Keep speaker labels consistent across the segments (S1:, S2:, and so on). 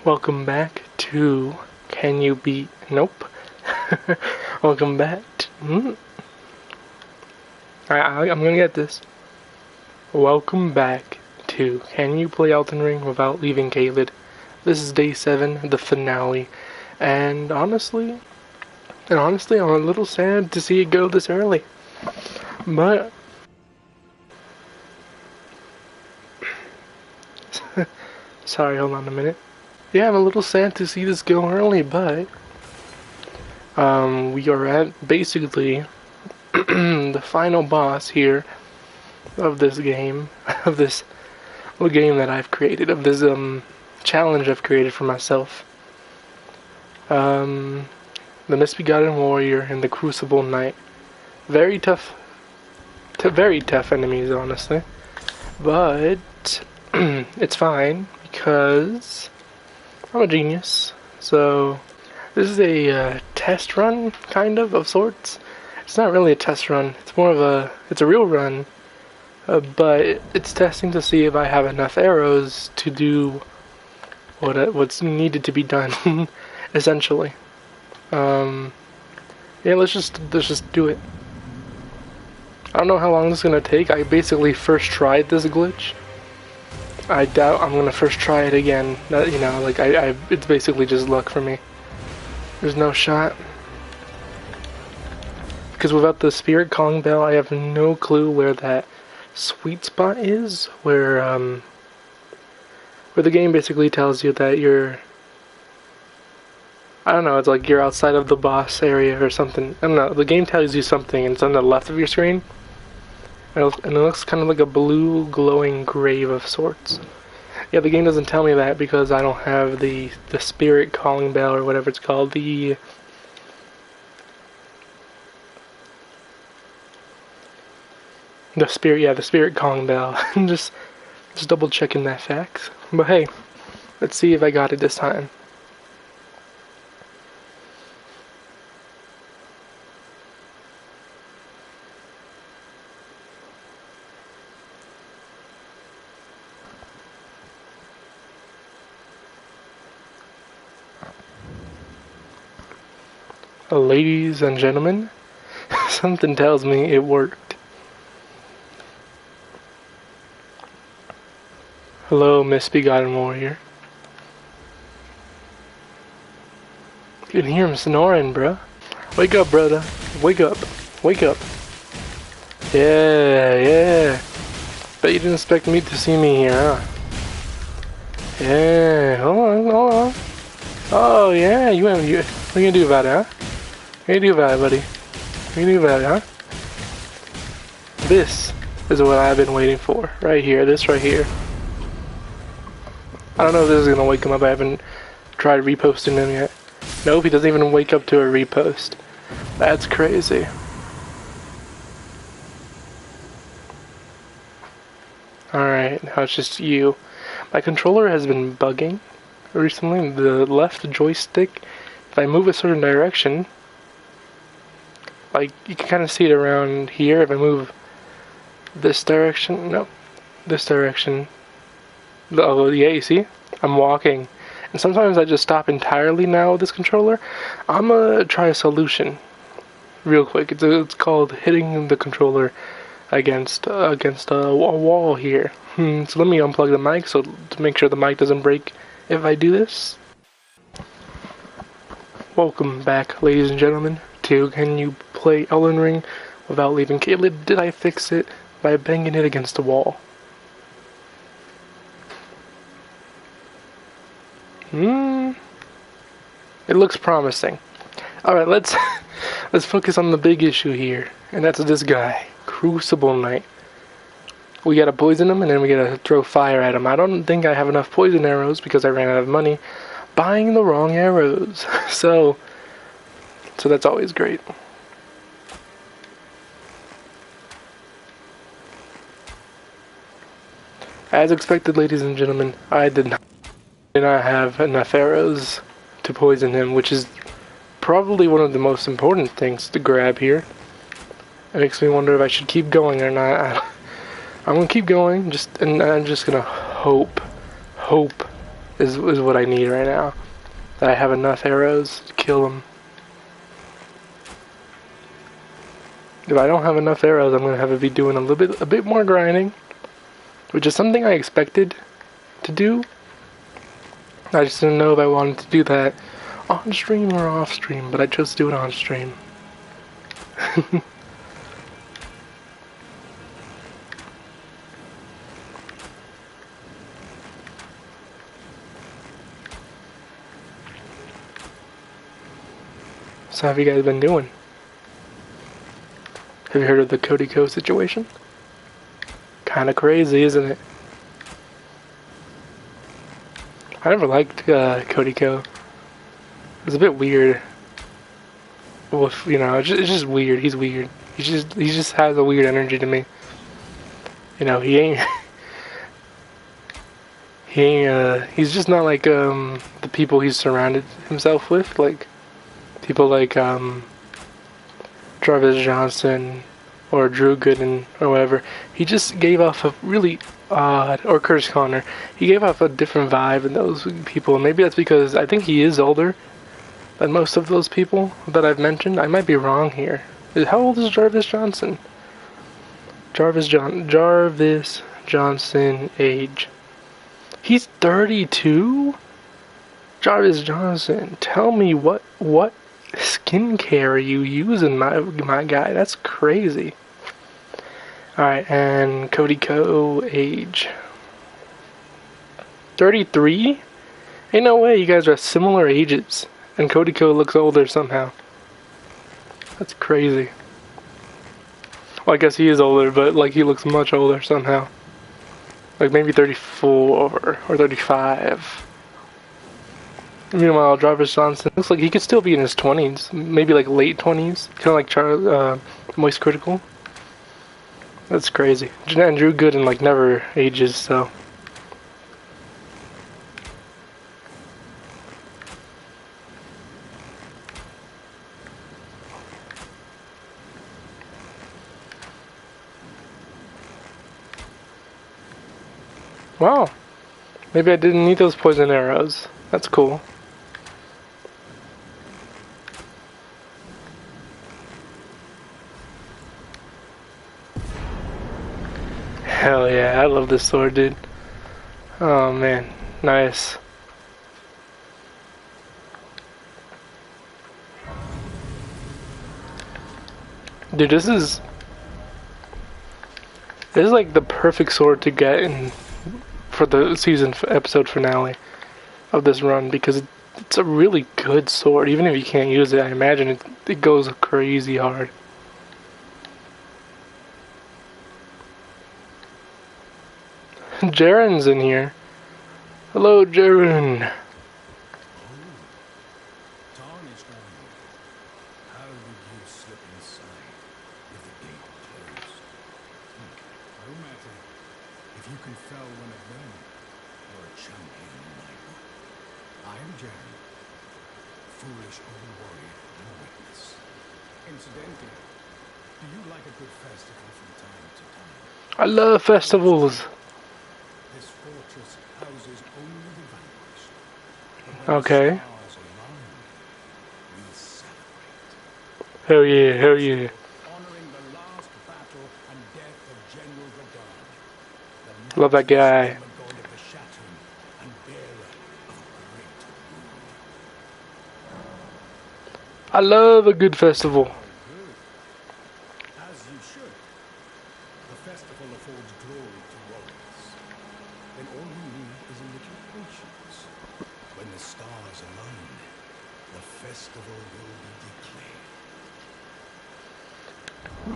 S1: Welcome back to Can You Beat? Nope. Welcome back. I'm gonna get this. Welcome back to Can You Play Elden Ring without leaving Caelid? This is day 7, the finale, and honestly, I'm a little sad to see it go this early. But sorry, hold on a minute. Yeah, I'm a little sad to see this go early, but we are at basically the final boss here of this game, of this little game that I've created, of this challenge I've created for myself. The Misbegotten Warrior and the Crucible Knight. Very tough enemies, honestly. But it's fine because I'm a genius. So this is a test run, kind of sorts. It's not really a test run. It's more of it's a real run. But it's testing to see if I have enough arrows to do what's needed to be done, essentially. Yeah, let's just do it. I don't know how long this is gonna take. I basically first tried this glitch. I doubt I'm gonna first try it again. It's basically just luck for me. There's no shot. Because without the spirit calling bell, I have no clue where that sweet spot is, where the game basically tells you that you're, I don't know, it's like you're outside of the boss area or something. I don't know, the game tells you something and it's on the left of your screen. And it looks kind of like a blue glowing grave of sorts. Yeah, the game doesn't tell me that because I don't have the spirit calling bell or whatever it's called. The spirit calling bell. just double checking that fact. But hey, let's see if I got it this time. Ladies and gentlemen, something tells me it worked. Hello, Misbegotten Warrior. You can hear him snoring, bruh. Wake up, brother. Wake up. Wake up. Yeah. Bet you didn't expect me to see me here, huh? Yeah, hold on. Oh, yeah, what are you gonna do about it, huh? What are you gonna do about it, buddy? What are you gonna do about it, huh? This is what I've been waiting for. Right here. This right here. I don't know if this is gonna wake him up. I haven't tried reposting him yet. Nope, he doesn't even wake up to a repost. That's crazy. Alright, now it's just you. My controller has been bugging recently. The left joystick, if I move a certain direction, like, you can kind of see it around here. If I move this direction, this direction. Oh, yeah, you see? I'm walking. And sometimes I just stop entirely now with this controller. I'm gonna try a solution real quick. It's called hitting the controller against a wall here. So let me unplug the mic to make sure the mic doesn't break if I do this. Welcome back, ladies and gentlemen, to Can You Play Elden Ring without leaving Caelid? Did I fix it by banging it against the wall? It looks promising. Alright, let's focus on the big issue here, and that's this guy, Crucible Knight. We gotta poison him, and then we gotta throw fire at him. I don't think I have enough poison arrows because I ran out of money buying the wrong arrows. So that's always great. As expected, ladies and gentlemen, I did not have enough arrows to poison him, which is probably one of the most important things to grab here. It makes me wonder if I should keep going or not. I'm gonna keep going, and I'm just gonna hope is what I need right now. That I have enough arrows to kill him. If I don't have enough arrows, I'm gonna have to be doing a bit more grinding, which is something I expected to do. I just didn't know if I wanted to do that on stream or off stream, but I chose to do it on stream. So how have you guys been doing? Have you heard of the Cody Co situation? Kinda crazy, isn't it? I never liked Cody Co. It's a bit weird. Well, you know, it's just weird. He's weird. He just has a weird energy to me. You know, he ain't he's just not like the people he's surrounded himself with, like people like Jarvis Johnson or Drew Gooden or whatever. He just gave off a really odd, or Curtis Connor. He gave off a different vibe than those people. Maybe that's because I think he is older than most of those people that I've mentioned. I might be wrong here. How old is Jarvis Johnson? Jarvis Johnson age. He's 32? Jarvis Johnson, tell me what skincare are you using, my guy? That's crazy. Alright, and Cody Co age 33? Ain't no way you guys are similar ages. And Cody Co looks older somehow. That's crazy. Well, I guess he is older, but like he looks much older somehow. Like maybe 34 or 35. Meanwhile, Jarvis Johnson looks like he could still be in his 20s. Maybe like late 20s. Kind of like Moist Critical. That's crazy. And Drew Gooden like never ages, so. Wow. Maybe I didn't need those poison arrows. That's cool. Hell yeah, I love this sword, dude. Oh man, nice. Dude, this is like the perfect sword to get in for the season episode finale of this run, because it's a really good sword. Even if you can't use it, I imagine it goes crazy hard. Jaren's in here. Hello, Jaren. I love festivals. Okay. Hell yeah, hell yeah. Love that guy. I love a good festival.
S2: As you should. The festival affords glory to warriors. Then all you need is a little patience. When the stars align, the festival will be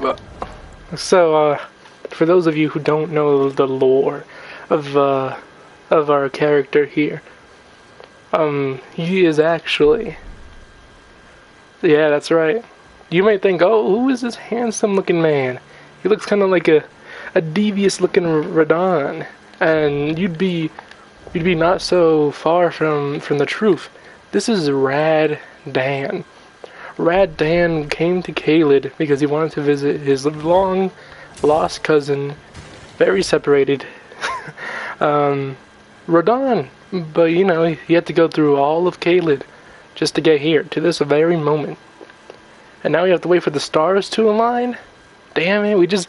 S2: declared.
S1: So, for those of you who don't know the lore of our character here, he is actually, yeah, that's right. You might think, oh, who is this handsome-looking man? He looks kind of like a devious-looking Radon, and you'd be not so far from the truth. This is Rad Dan. Rad Dan came to Caelid because he wanted to visit his long-lost cousin, very separated, Radon. But you know, you had to go through all of Caelid just to get here, to this very moment. And now we have to wait for the stars to align? Damn it, we just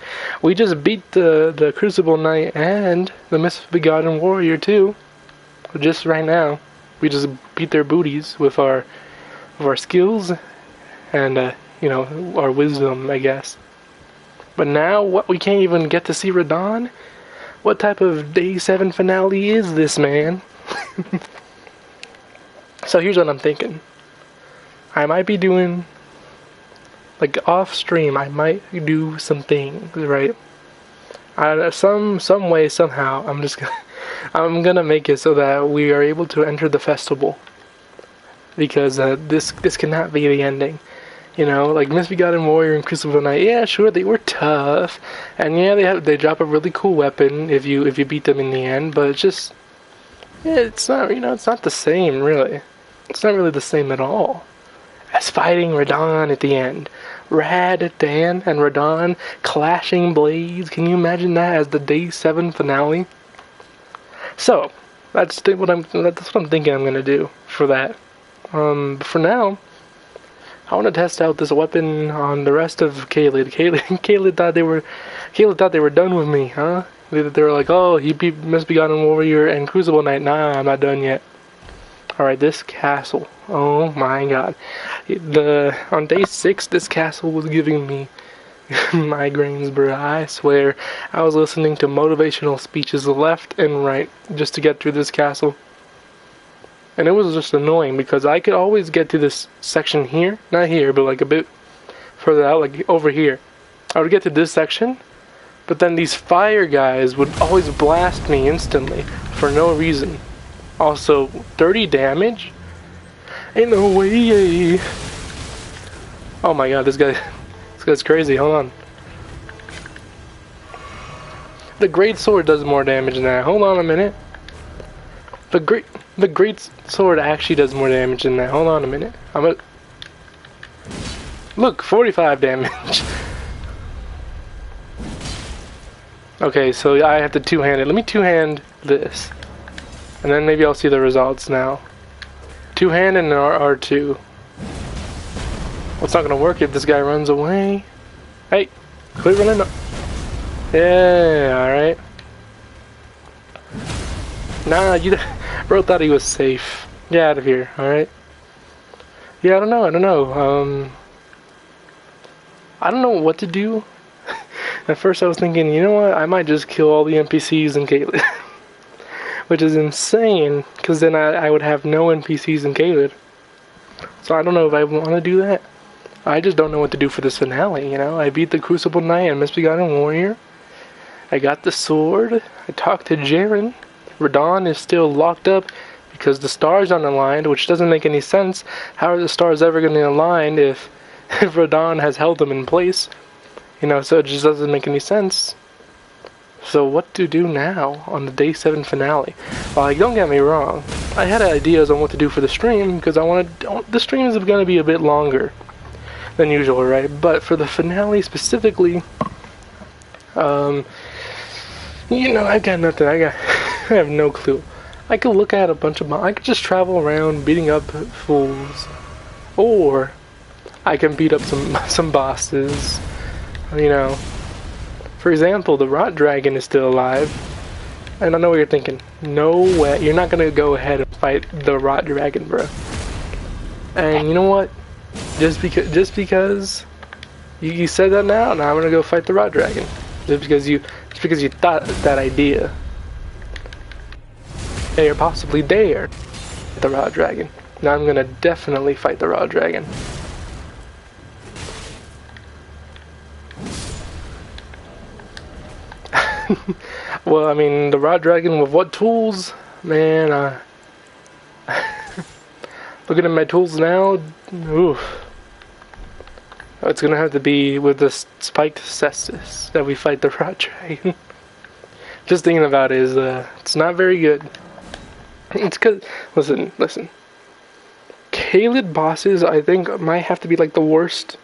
S1: beat the Crucible Knight and the Misbegotten Warrior too. Just right now. We just beat their booties with our skills and you know, our wisdom, I guess. But now what, we can't even get to see Radon? What type of day 7 finale is this, man? So here's what I'm thinking. I might be doing, like, off stream, I might do some things, right? Some way, somehow, I'm gonna make it so that we are able to enter the festival. Because this cannot be the ending. You know, like Misbegotten Warrior and Crucible Knight, yeah, sure, they were tough. And yeah, they drop a really cool weapon if you beat them in the end, but it's just, yeah, it's not, you know, it's not the same, really. It's not really the same at all as fighting Radon at the end. Rad at the end and Radon clashing blades. Can you imagine that as the day 7 finale? So that's what I'm thinking I'm gonna do for that. For now, I want to test out this weapon on the rest of Caelid. Caelid thought they were done with me, huh? They were like, oh, he beat Misbegotten Warrior and Crucible Knight. Nah, I'm not done yet. Alright, this castle. Oh my god. On day 6, this castle was giving me migraines, bro. I swear. I was listening to motivational speeches left and right just to get through this castle. And it was just annoying because I could always get to this section here. Not here, but like a bit further out, like over here. I would get to this section, but then these fire guys would always blast me instantly for no reason. Also, 30 damage? Ain't no way. Oh my god, this guy's crazy. Hold on. The great sword does more damage than that. Hold on a minute. The great sword actually does more damage than that. Hold on a minute. Look, 45 damage. Okay, so I have to two-hand it. Let me two-hand this. And then maybe I'll see the results now. Two-hand and R2. Well, it's not gonna work if this guy runs away. Hey, quit running up. Yeah, alright. Nah, bro thought he was safe. Get out of here, alright? Yeah, I don't know. I don't know what to do. At first I was thinking, you know what, I might just kill all the NPCs in Caelid. Which is insane, because then I would have no NPCs in Caelid. So I don't know if I want to do that. I just don't know what to do for this finale, you know? I beat the Crucible Knight and Misbegotten Warrior. I got the sword. I talked to Jaren. Radon is still locked up because the stars aren't aligned, which doesn't make any sense. How are the stars ever going to align if Radon has held them in place? You know, so it just doesn't make any sense. So what to do now on the day 7 finale? Well, like, don't get me wrong. I had ideas on what to do for the stream because the stream is going to be a bit longer than usual, right? But for the finale specifically, you know, I got nothing. I have no clue. I could look at a bunch of I could just travel around beating up fools, or I can beat up some bosses. You know, for example, the Rot Dragon is still alive, and I know what you're thinking. No way, you're not gonna go ahead and fight the Rot Dragon, bro. And you know what? Just because you said that now I'm gonna go fight the Rot Dragon. Just because you thought that idea. They are possibly there, the Rot Dragon. Now I'm gonna definitely fight the Rot Dragon. Well, I mean, the Rot Dragon with what tools? Man, looking at my tools now, oof. It's gonna have to be with the spiked cestus that we fight the Rot Dragon. Just thinking about it is, it's not very good. It's cause, listen. Caelid bosses, I think, might have to be like the worst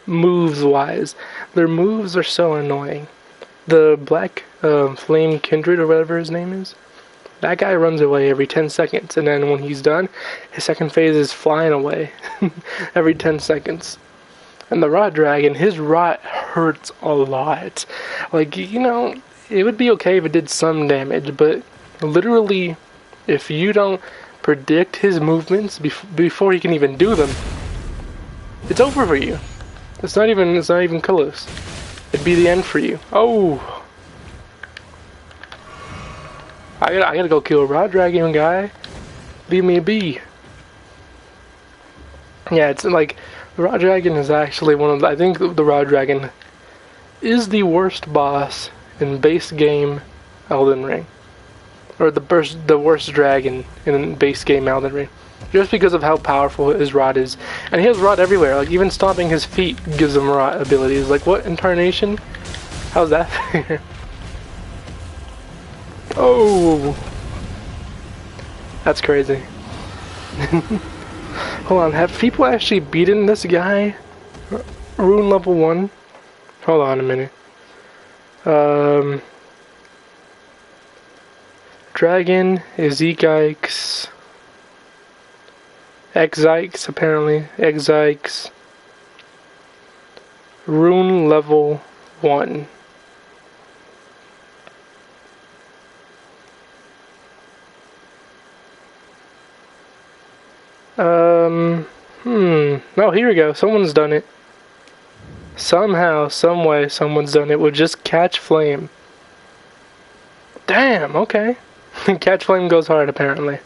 S1: moves-wise. Their moves are so annoying. The Black Flame Kindred, or whatever his name is, That guy runs away every 10 seconds, and then when he's done, his second phase is flying away every 10 seconds. And the rot dragon, his rot hurts a lot. Like, you know, it would be okay if it did some damage, but literally, if you don't predict his movements before he can even do them, it's over for you. It's not even close. It'd be the end for you. Oh! I gotta go kill a rod dragon, guy. Leave me be. Yeah, it's like, the rod dragon is actually one of the, I think the rod dragon is the worst boss in base game Elden Ring. Or the worst dragon in base game Elden Ring. Just because of how powerful his rod is. And he has rod everywhere, like even stomping his feet gives him rod abilities. Like, what incarnation? How's that fair? Oh! That's crazy. Hold on, have people actually beaten this guy? Rune level 1? Hold on a minute. Dragon, Ezekikes, Exikes apparently, Exikes, Rune level 1. Oh, here we go. Someone's done it. Somehow, someway, someone's done it with just Catch Flame. Damn, okay. Catch Flame goes hard, apparently.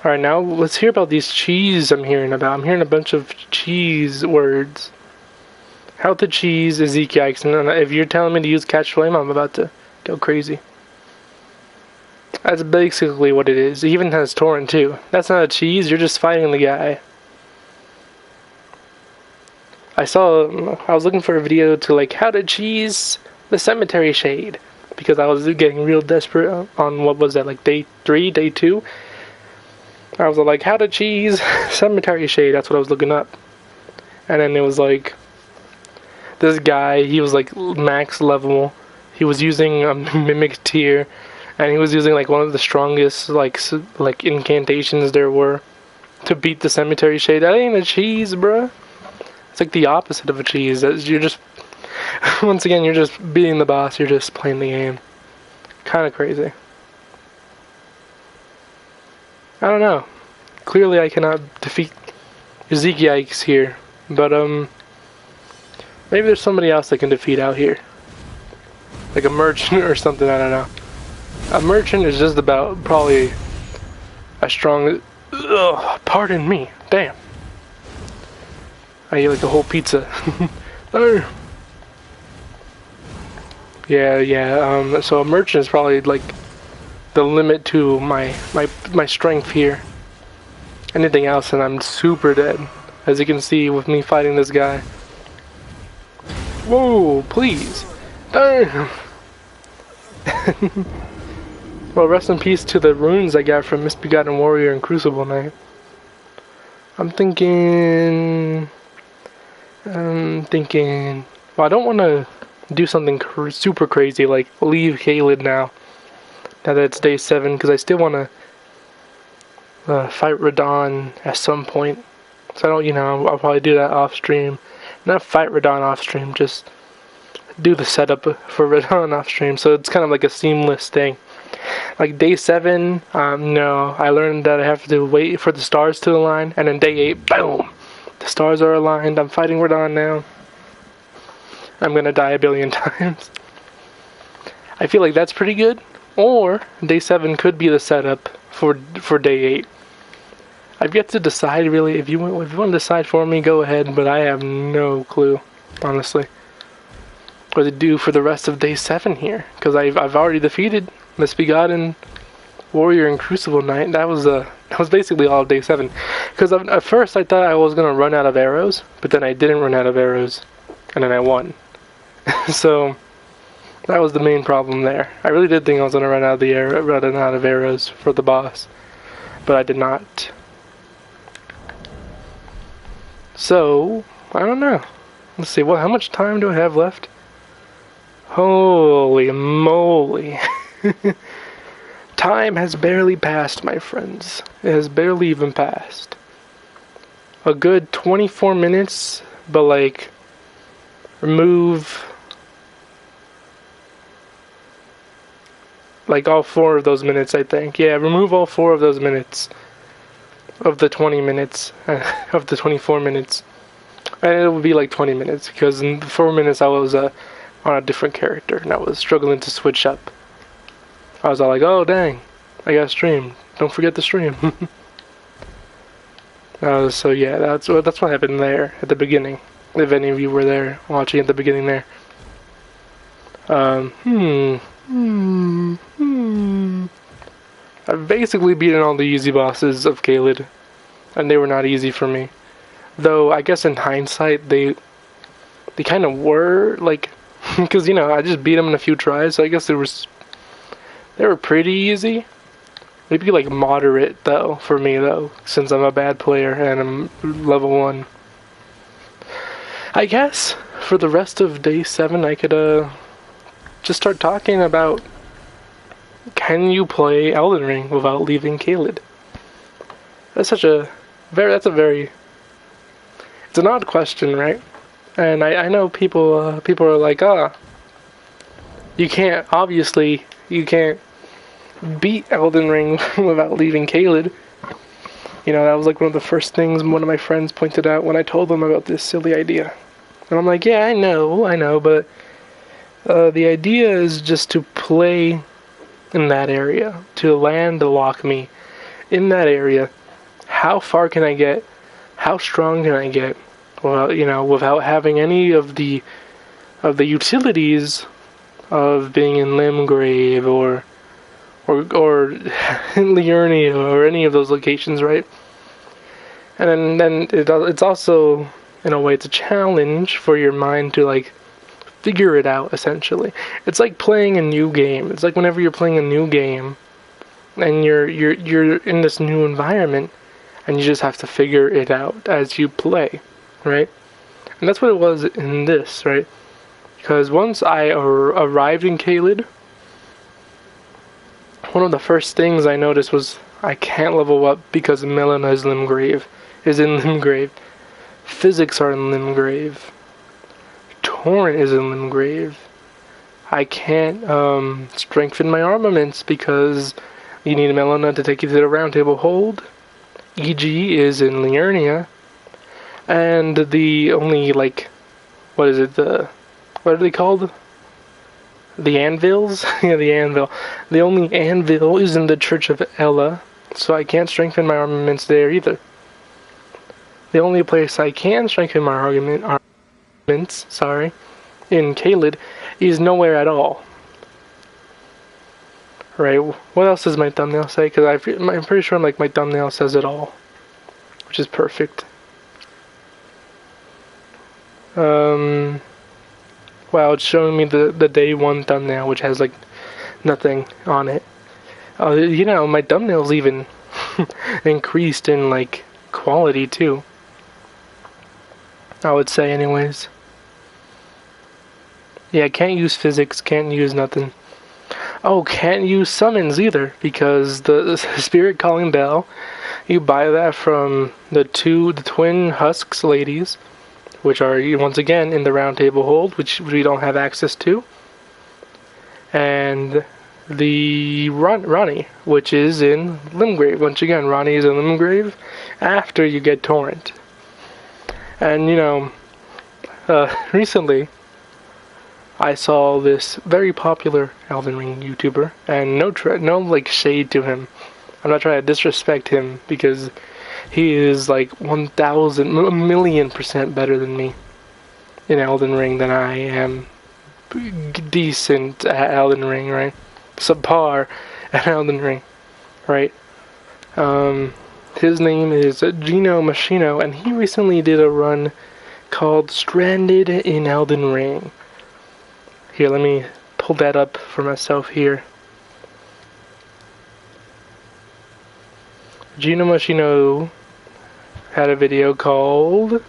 S1: Alright, now let's hear about these cheese I'm hearing about. I'm hearing a bunch of cheese words. How to cheese is Yikes. And if you're telling me to use Catch Flame, I'm about to go crazy. That's basically what it is. It even has Torrent, too. That's not a cheese, you're just fighting the guy. I was looking for a video to, like, how to cheese the Cemetery Shade. Because I was getting real desperate on, what was that, like, day 3, day 2? I was like, how to cheese Cemetery Shade, that's what I was looking up. And then it was like, this guy, he was like max level. He was using a Mimic tier. And he was using like one of the strongest like incantations there were to beat the Cemetery Shade. That ain't a cheese, bruh. It's like the opposite of a cheese. You're just, once again, you're just beating the boss. You're just playing the game. Kind of crazy. I don't know. Clearly I cannot defeat Ezekikes here. But, maybe there's somebody else that can defeat out here. Like a merchant or something, I don't know. A merchant is just about probably a strong... Ugh, pardon me. Damn. I ate like a whole pizza. Oh. Yeah, so a merchant is probably like the limit to my strength here. Anything else and I'm super dead. As you can see with me fighting this guy. Whoa, please. Damn. Well, rest in peace to the runes I got from Misbegotten Warrior and Crucible Knight. I'm thinking... Well, I don't want to do something super crazy, like leave Caelid now that it's day 7, because I still want to fight Radahn at some point. So I don't, you know, I'll probably do that off stream. Not fight Radahn off stream, just do the setup for Radahn off stream. So it's kind of like a seamless thing. Like day 7, no, I learned that I have to wait for the stars to align, and then day 8, boom, the stars are aligned. I'm fighting Radahn now. I'm gonna die a billion times. I feel like that's pretty good. Or day 7 could be the setup for day 8. I've yet to decide really. If you want to decide for me, go ahead. But I have no clue, honestly, what to do for the rest of day 7 here. Because I've already defeated Misbegotten Warrior and Crucible Knight. That was basically all of day 7. Because at first I thought I was gonna run out of arrows, but then I didn't run out of arrows, and then I won. So that was the main problem there. I really did think I was gonna run out of arrows for the boss, but I did not. So I don't know. Let's see. How much time do I have left? Holy moly! time has barely passed, my friends. It has barely even passed. A good 24 minutes, but like, remove like all 4 of those minutes, I think. Yeah, remove all 4 of those minutes of the 20 minutes, of the 24 minutes. And it would be like 20 minutes, because in the 4 minutes I was on a different character, and I was struggling to switch up. I was all like, oh dang, I gotta stream. Don't forget to stream. So yeah, that's what happened there at the beginning. If any of you were there watching at the beginning there. I've basically beaten all the easy bosses of Caelid, and they were not easy for me. Though I guess in hindsight they kind of were, like, because you know I just beat them in a few tries, so I guess they were pretty easy. Maybe like moderate though for me though, since I'm a bad player and I'm level 1. I guess for the rest of day 7 I could just start talking about, can you play Elden Ring without leaving Caelid? That's it's an odd question, right? And I know people are like, you can't beat Elden Ring without leaving Caelid. You know, that was like one of the first things one of my friends pointed out when I told them about this silly idea. And I'm like, yeah, I know, but the idea is just to play in that area, to land the lock me in that area. How far can I get? How strong can I get? Well, you know, without having any of the utilities of being in Limgrave or in Liurnia or any of those locations, right? And then it's also, in a way, it's a challenge for your mind to like figure it out. Essentially, it's like playing a new game. It's like whenever you're playing a new game and you're in this new environment and you just have to figure it out as you play, right? And that's what it was in this, right? Because once I arrived in Caelid, one of the first things I noticed was I can't level up because Melina is in Limgrave. Physics are in Limgrave. Torrent is in Limgrave. I can't strengthen my armaments because you need Melina to take you to the Round Table Hold. EG is in Liurnia. And the only, like, what are they called? The anvils? Yeah, the anvil. The only anvil is in the Church of Ella, so I can't strengthen my armaments there either. The only place I can strengthen my armaments, in Caelid, is nowhere at all. Right, what else does my thumbnail say? Because I'm pretty sure my thumbnail says it all, which is perfect. Wow, it's showing me the day 1 thumbnail, which has like nothing on it. You know, my thumbnail's even increased in like quality too, I would say, anyways. Yeah, can't use physics, can't use nothing. Oh, can't use summons either, because the Spirit Calling Bell, you buy that from the twin husks ladies, which are once again in the Round Table Hold, which we don't have access to, and the Ronnie, which is in Limgrave. Once again, Ronnie is in Limgrave after you get Torrent. And you know, recently I saw this very popular Elden Ring YouTuber, and no like shade to him. I'm not trying to disrespect him because he is like 1,000,000,000% better than me in Elden Ring than I am decent at Elden Ring, right? Subpar at Elden Ring, right? His name is Gino Machino, and he recently did a run called Stranded in Elden Ring. Here, let me pull that up for myself here. Gino Machino had a video called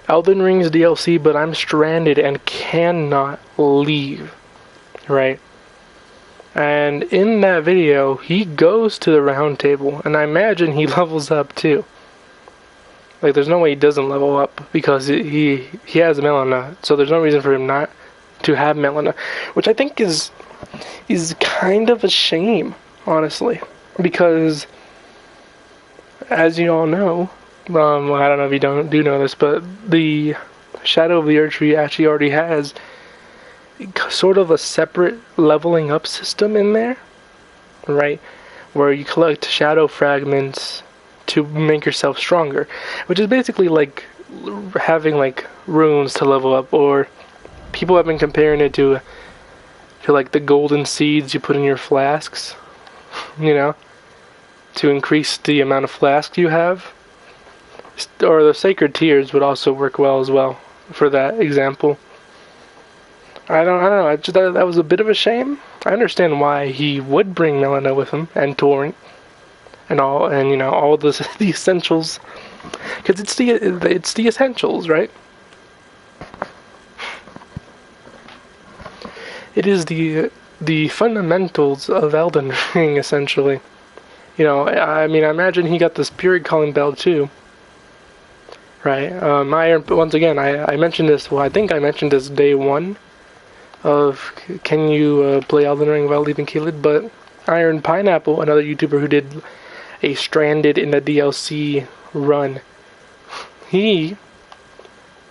S1: Elden Ring's DLC, but I'm stranded and cannot leave. Right? And in that video, he goes to the round table, and I imagine he levels up too. Like, there's no way he doesn't level up because he has Melina, so there's no reason for him not to have Melina, which I think is kind of a shame, honestly, because as you all know, well, I don't know if you do know this, but the Shadow of the Erdtree actually already has sort of a separate leveling up system in there, right? Where you collect shadow fragments to make yourself stronger, which is basically like having like runes to level up, or people have been comparing it to like the golden seeds you put in your flasks, you know, to increase the amount of flasks you have. Or the sacred tears would also work well as well for that example. I don't know. I just thought that was a bit of a shame. I understand why he would bring Melina with him and Torrent and all, and you know, all the essentials, because it's the essentials, right? It is the fundamentals of Elden Ring, essentially. You know, I mean, I imagine he got the Spirit Calling Bell too, right? Once again, I mentioned this. Well, I think I mentioned this day one of can you play Elden Ring without leaving Caelid, but Iron Pineapple, another YouTuber who did a Stranded in the DLC run, he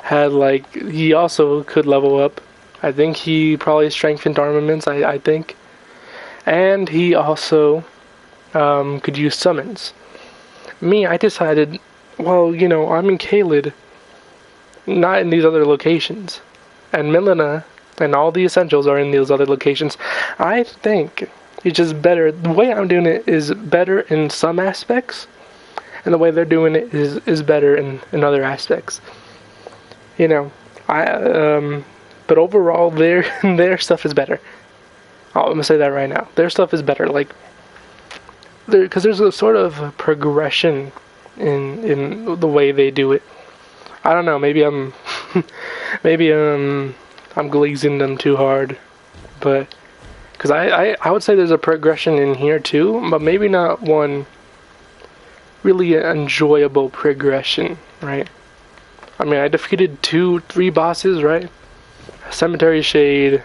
S1: had he also could level up. I think he probably strengthened armaments, I think. And he also could use summons. Me, I decided, well, you know, I'm in Caelid, not in these other locations. And Melina and all the essentials are in these other locations. I think it's just better. The way I'm doing it is better in some aspects, and the way they're doing it is better in other aspects. You know, but overall, their stuff is better. I'm gonna say that right now. Their stuff is better, because there's a sort of progression in the way they do it. I don't know. Maybe I'm I'm glazing them too hard, but because I would say there's a progression in here too, but maybe not one really enjoyable progression, right? I mean, I defeated 3 bosses, right? Cemetery Shade.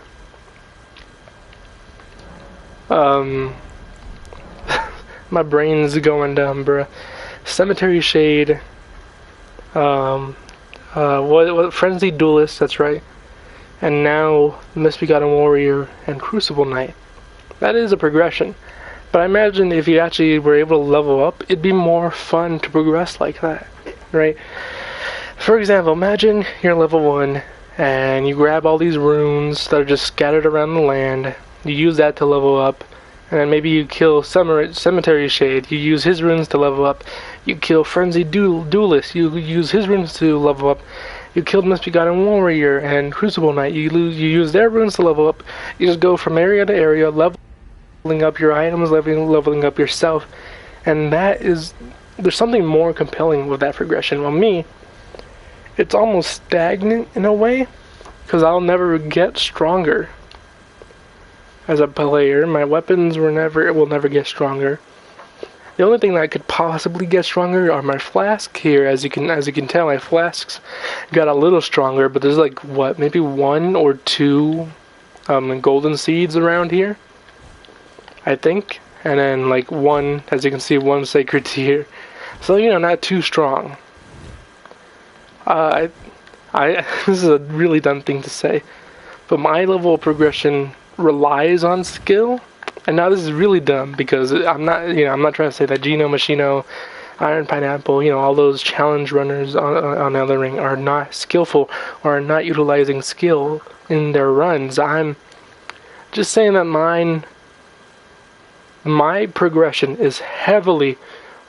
S1: My brain's going dumb, bruh. Cemetery Shade. What Frenzied Duelist, that's right. And now Misbegotten Warrior and Crucible Knight. That is a progression. But I imagine if you actually were able to level up, it'd be more fun to progress like that, right? For example, imagine you're level 1 and you grab all these runes that are just scattered around the land. You use that to level up, and then maybe you kill Cemetery Shade. You use his runes to level up. You kill Frenzied Duelist. You use his runes to level up. You killed Misbegotten Warrior and Crucible Knight. You use their runes to level up. You just go from area to area, leveling up your items, leveling up yourself, and there's something more compelling with that progression. Well, me, it's almost stagnant in a way, because I'll never get stronger as a player. My weapons will never get stronger. The only thing that could possibly get stronger are my flasks here. As you can tell, my flasks got a little stronger, but there's maybe 1 or 2 golden seeds around here, I think, and then one, as you can see, 1 sacred tear. So, you know, not too strong. This is a really dumb thing to say, but my level of progression relies on skill. And now this is really dumb, because I'm not trying to say that Gino, Machino, Iron Pineapple, you know, all those challenge runners on Elden Ring are not skillful or are not utilizing skill in their runs. I'm just saying that my progression is heavily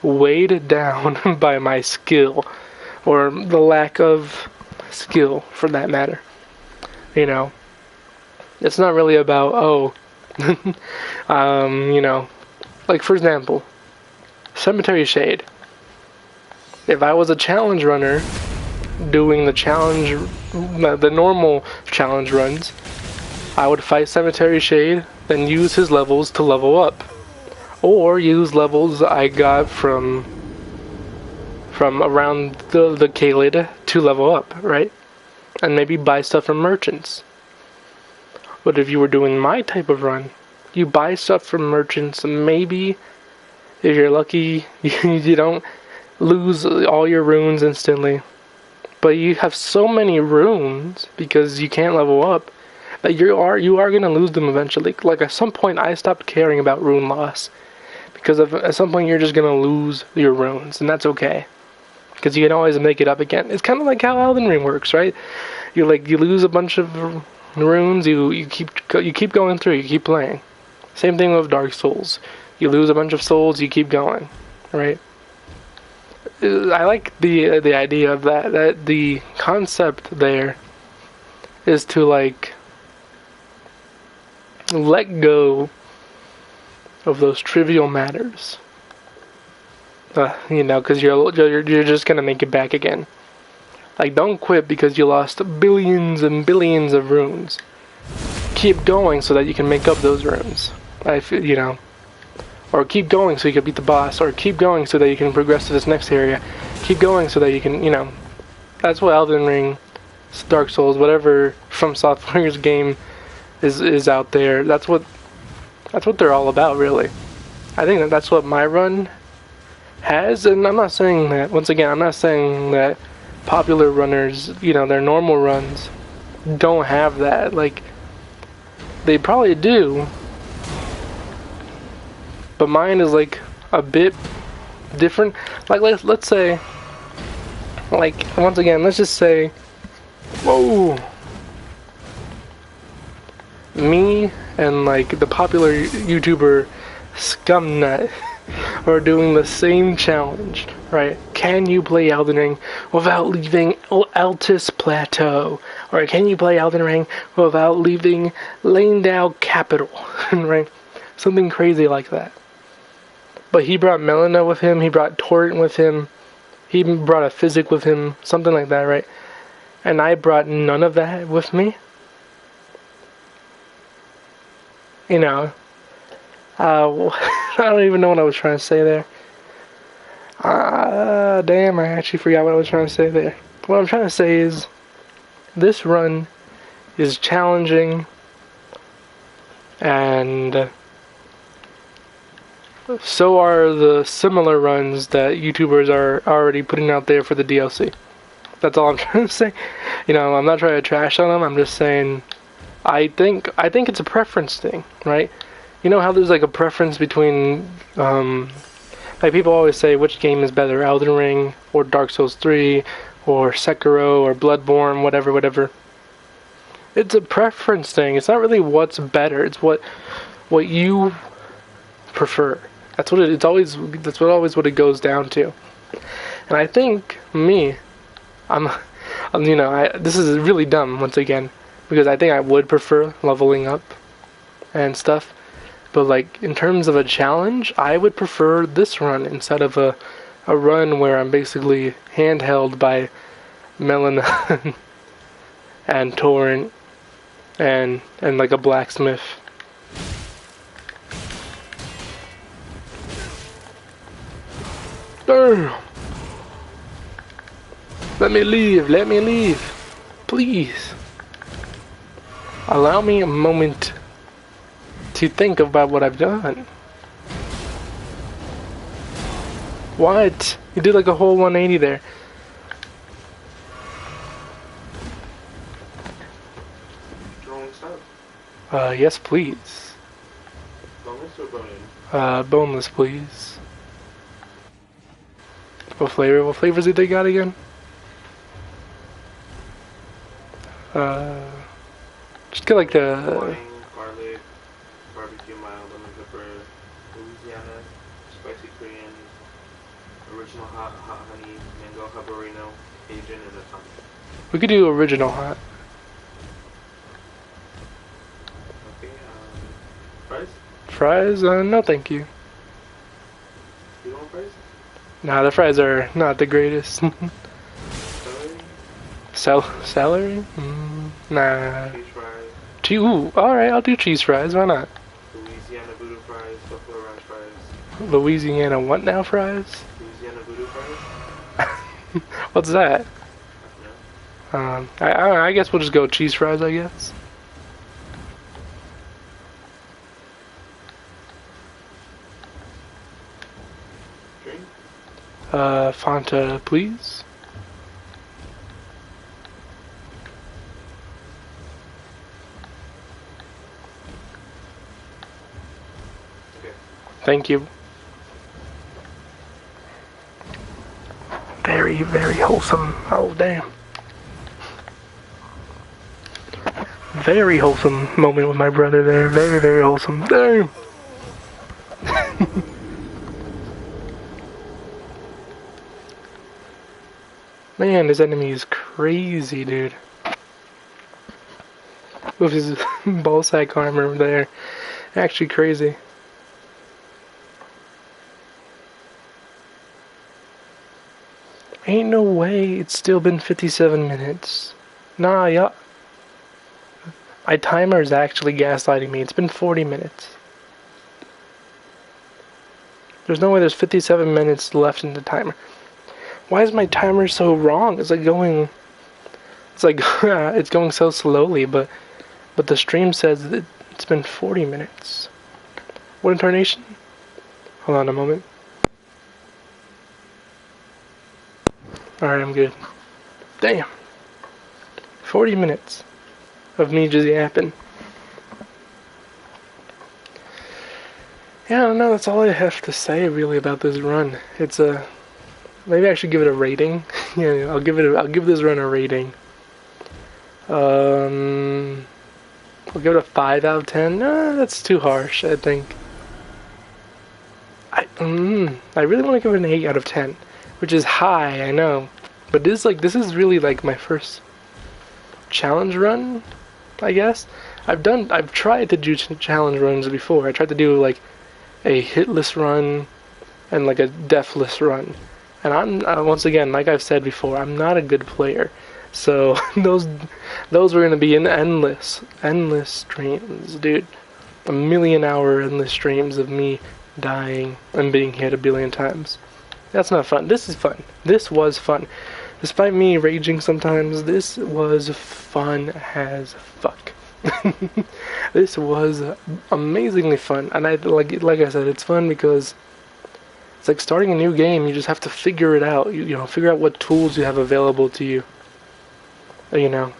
S1: weighed down by my skill, or the lack of skill for that matter. You know, it's not really about, you know, for example, Cemetery Shade. If I was a challenge runner doing the normal challenge runs, I would fight Cemetery Shade then use his levels to level up. Or use levels I got from around the Caelid to level up, right? And maybe buy stuff from merchants. But if you were doing my type of run, you buy stuff from merchants, and maybe if you're lucky, you don't lose all your runes instantly. But you have so many runes because you can't level up that you are gonna lose them eventually. Like at some point, I stopped caring about rune loss because at some point you're just gonna lose your runes, and that's okay because you can always make it up again. It's kind of like how Elden Ring works, right? You lose a bunch of runes, you keep going through, you keep playing. Same thing with Dark Souls. You lose a bunch of souls, you keep going, right? I like the idea of that. That the concept there is to like let go of those trivial matters. Because you're just gonna make it back again. Like, don't quit because you lost billions and billions of runes. Keep going so that you can make up those runes. Or keep going so you can beat the boss, or keep going so that you can progress to this next area. Keep going so that you can, that's what Elden Ring, Dark Souls, whatever From Software's game is out there. That's what they're all about, really. I think that's what my run has, and I'm not saying that, once again, I'm not saying that popular runners, their normal runs don't have that. Like, they probably do, but mine is like a bit different. Like, let's say, like, once again, let's just say, whoa, me and like the popular YouTuber Scumnut are doing the same challenge, right? Can you play Elden Ring without leaving Altus Plateau? Or can you play Elden Ring without leaving Lanedale Capital? Right? Something crazy like that. But he brought Melina with him, he brought Torrent with him, he brought a Physic with him, something like that, right? And I brought none of that with me. I don't even know what I was trying to say there. Damn, I actually forgot what I was trying to say there. What I'm trying to say is, this run is challenging, and so are the similar runs that YouTubers are already putting out there for the DLC. That's all I'm trying to say. I'm not trying to trash on them, I'm just saying, I think it's a preference thing, right? You know how there's like a preference between, like people always say which game is better, Elden Ring or Dark Souls 3 or Sekiro or Bloodborne, whatever. It's a preference thing. It's not really what's better. It's what you prefer. That's what it goes down to. And I think this is really dumb once again, because I think I would prefer leveling up and stuff. But like in terms of a challenge, I would prefer this run instead of a run where I'm basically handheld by Melina and Torrent and like a blacksmith. Damn. Let me leave. Please. Allow me a moment to think about what I've done. What? You did like a whole 180 there. Yes, please.
S3: Boneless or bone-in?
S1: Boneless, please. What flavor? What flavors did they got again? Just get like the...
S3: Wine, garlic, barbecue mild, lemon pepper, Louisiana, spicy Korean, original hot honey, mango habanero, Asian, and Atomic.
S1: We could do original hot.
S3: Okay, fries?
S1: Fries? No thank you.
S3: You want fries?
S1: Nah, the fries are not the greatest.
S3: Celery?
S1: Celery? Nah.
S3: Cheese fries?
S1: Ooh, alright, I'll do cheese fries, why not? Louisiana what now fries?
S3: Louisiana voodoo fries?
S1: What's that?
S3: No.
S1: I guess we'll just go cheese fries, I guess.
S3: Drink?
S1: Fanta, please.
S3: Okay.
S1: Thank you. Very, very wholesome. Oh, damn. Very wholesome moment with my brother there. Very, very wholesome. Damn. Man, this enemy is crazy, dude. With his ballsack armor there. Actually crazy. Ain't no way it's still been 57 minutes. Nah, yeah. My timer is actually gaslighting me. It's been 40 minutes. There's no way there's 57 minutes left in the timer. Why is my timer so wrong? It's like going... It's like, it's going so slowly, but the stream says that it's been 40 minutes. What incarnation? Hold on a moment. Alright, I'm good. Damn. 40 minutes of me just yapping. Yeah, I don't know, that's all I have to say really about this run. It's maybe I should give it a rating. Yeah, I'll give this run a rating. I'll give it a 5 out of 10. No, that's too harsh, I think. I really want to give it an 8 out of 10, which is high, I know. But this is really like my first challenge run, I guess. I've tried to do challenge runs before. I tried to do like a hitless run and like a deathless run. And I'm once again, like I've said before, I'm not a good player. So those were gonna be in endless streams, dude. 1,000,000-hour endless streams of me dying and being hit a billion times. That's not fun. This is fun. This was fun. Despite me raging sometimes, this was fun as fuck. This was amazingly fun, and I like I said, it's fun because it's like starting a new game. You just have to figure it out. You know, figure out what tools you have available to you. You know.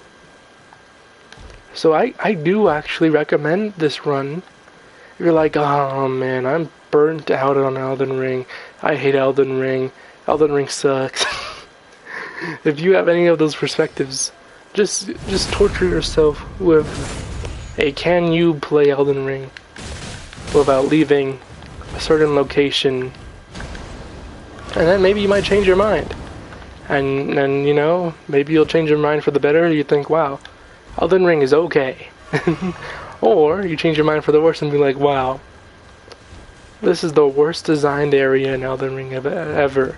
S1: So I do actually recommend this run. If you're like, oh man, I'm burnt out on Elden Ring. I hate Elden Ring. Elden Ring sucks. If you have any of those perspectives, just torture yourself with a can you play Elden Ring without leaving a certain location, and then maybe you might change your mind. And you know, maybe you'll change your mind for the better. You think, wow, Elden Ring is okay. Or you change your mind for the worse and be like, wow, this is the worst designed area in Elden Ring ever.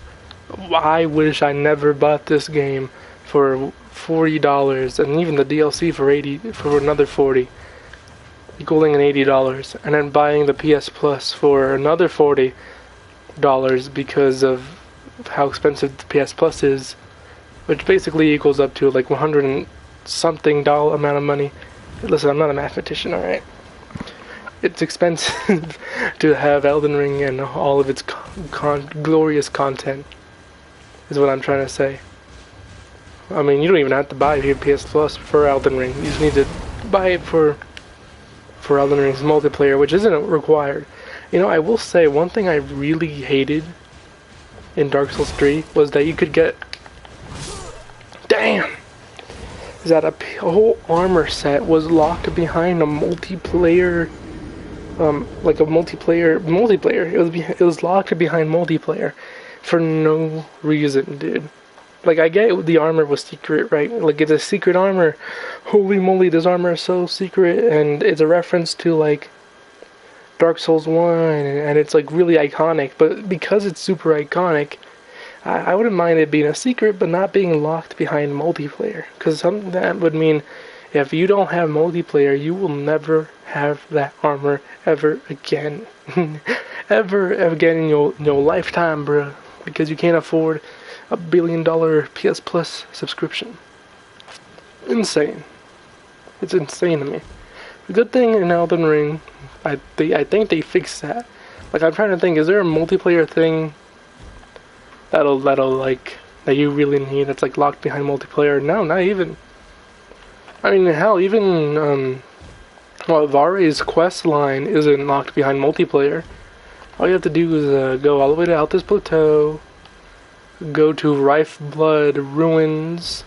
S1: I wish I never bought this game for $40 and even the DLC for another $40, equaling an $80, and then buying the PS Plus for another $40 because of how expensive the PS Plus is, which basically equals up to like 100 and something amount of money. Listen, I'm not a mathematician, alright? It's expensive to have Elden Ring and all of its glorious content, is what I'm trying to say. I mean, you don't even have to buy your PS Plus for Elden Ring. You just need to buy it for Elden Ring's multiplayer, which isn't required. You know, I will say one thing I really hated in Dark Souls 3 was that you could get... Damn! Is that a whole armor set was locked behind a multiplayer... like a multiplayer. It was locked behind multiplayer for no reason, dude. Like, I get the armor was secret, right? Like, it's a secret armor. Holy moly, this armor is so secret, and it's a reference to, like, Dark Souls 1, and it's, like, really iconic. But because it's super iconic, I wouldn't mind it being a secret, but not being locked behind multiplayer. Because that would mean if you don't have multiplayer, you will never have that armor ever again. ever again in your lifetime, bruh, because you can't afford $1 billion PS Plus subscription. Insane. It's insane to me. The good thing in Elden Ring, I think they fixed that. Like, I'm trying to think, is there a multiplayer thing that'll like that you really need that's like locked behind multiplayer? No, not even. I mean, hell, even Vare's quest line isn't locked behind multiplayer. All you have to do is go all the way to Altus Plateau, go to Rife Blood Ruins,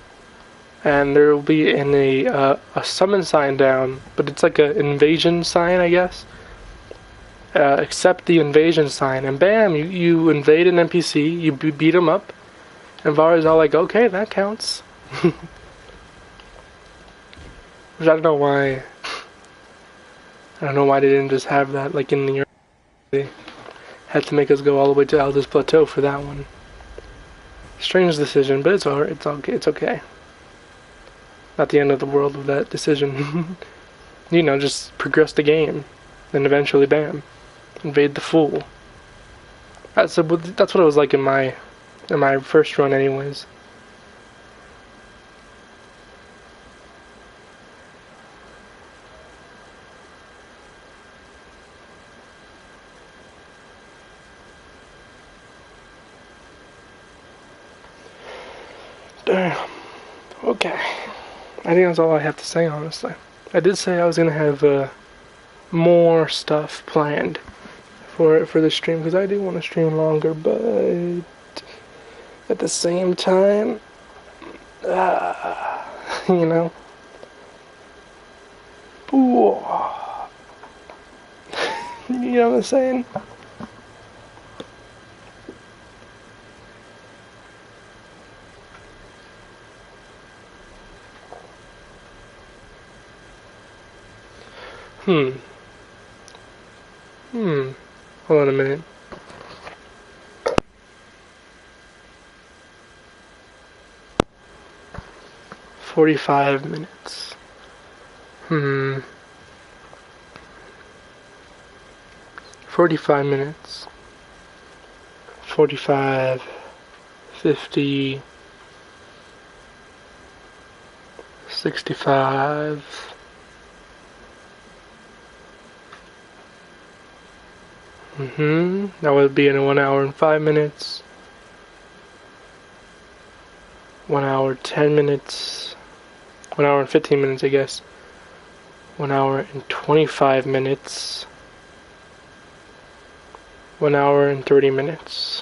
S1: and there will be a summon sign down, but it's like an invasion sign, I guess. Accept the invasion sign, and bam, you invade an NPC, you beat him up, and Vara's all like, okay, that counts. Which I don't know why. I don't know why they didn't just have that like in the. They had to make us go all the way to Altus Plateau for that one. Strange decision, but it's alright. It's okay. Not the end of the world with that decision. You know, just progress the game, then eventually, bam, invade the fool. That's what it was like in my first run, anyways. Damn. Okay. I think that's all I have to say, honestly. I did say I was gonna have more stuff planned for the stream, because I do want to stream longer, but at the same time, you know. Ooh. You know what I'm saying? Hold on a minute. "45 minutes. 45 minutes. 45, 50, 65. That would be in 1 hour and 5 minutes. 1 hour 10 minutes. 1 hour and 15 minutes, I guess. 1 hour and 25 minutes. 1 hour and 30 minutes.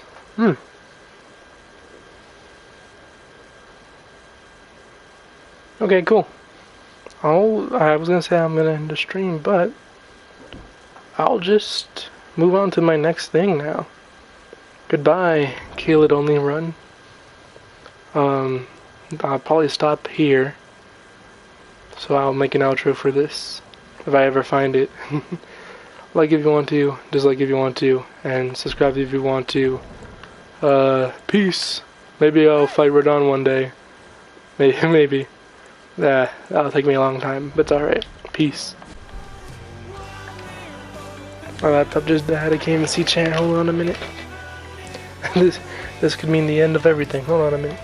S1: Okay, cool. I was gonna say I'm gonna end the stream, but I'll just move on to my next thing now. Goodbye, Caelid only run. I'll probably stop here. So I'll make an outro for this, if I ever find it. Like if you want to, dislike if you want to, and subscribe if you want to. Peace. Maybe I'll fight Radon one day. Maybe. That'll take me a long time, but it's alright. Peace. My laptop just died. I can't even see chat. Hold on a minute. This could mean the end of everything. Hold on a minute.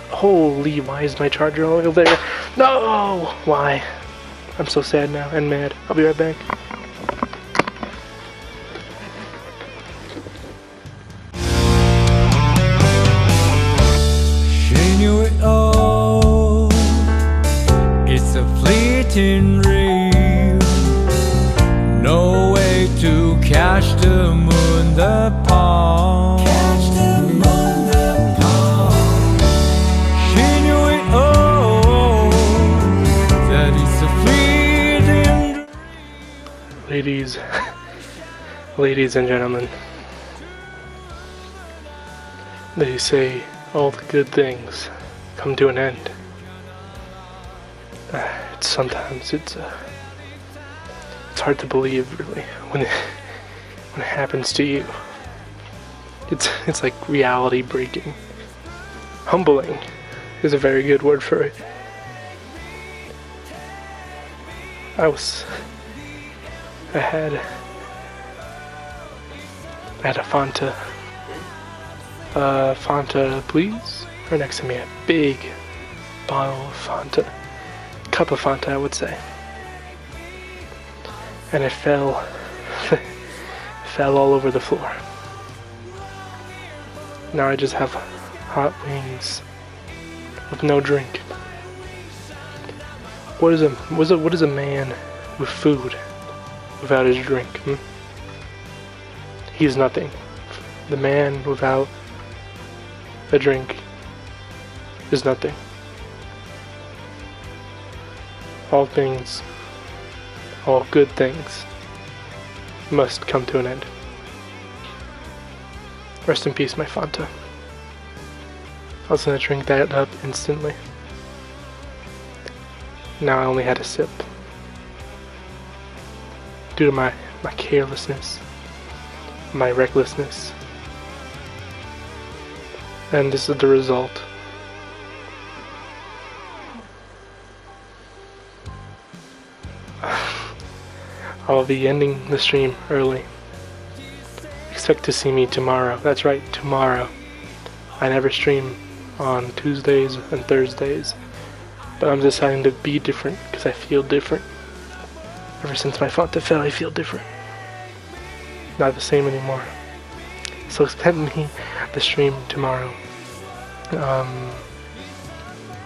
S1: Holy, why is my charger all over there? No! Why? I'm so sad now and mad. I'll be right back.
S4: She knew it all. It's a fleeting dream. No way to catch the moon, the palm. Catch the moon, the palm. She knew it all. That it's a fleeting
S1: dream. Ladies and gentlemen, they say all the good things come to an end. Sometimes it's hard to believe, really, when it happens to you. It's like reality breaking. Humbling is a very good word for it. I had I had a Fanta. Fanta, please. Right next to me, a big bottle of Fanta. Cup of Fanta, I would say. And it fell. fell all over the floor. Now I just have hot wings with no drink. What is a man with food without his drink? He's nothing. The man without a drink is nothing. All things, all good things, must come to an end. Rest in peace, my Fanta. I was gonna drink that up instantly. Now I only had a sip. Due to my carelessness, my recklessness. And this is the result. I'll be ending the stream early. Expect to see me tomorrow. That's right, tomorrow. I never stream on Tuesdays and Thursdays, but I'm deciding to be different because I feel different. Ever since my Fanta fell, I feel different. Not the same anymore. So expect me the stream tomorrow.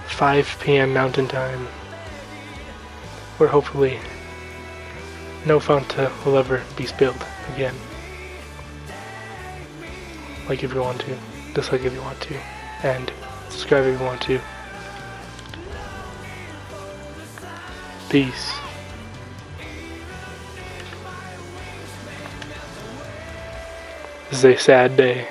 S1: 5 p.m. Mountain Time, where hopefully no Fanta will ever be spilled again. Like if you want to, dislike if you want to, and subscribe if you want to. Peace. This is a sad day.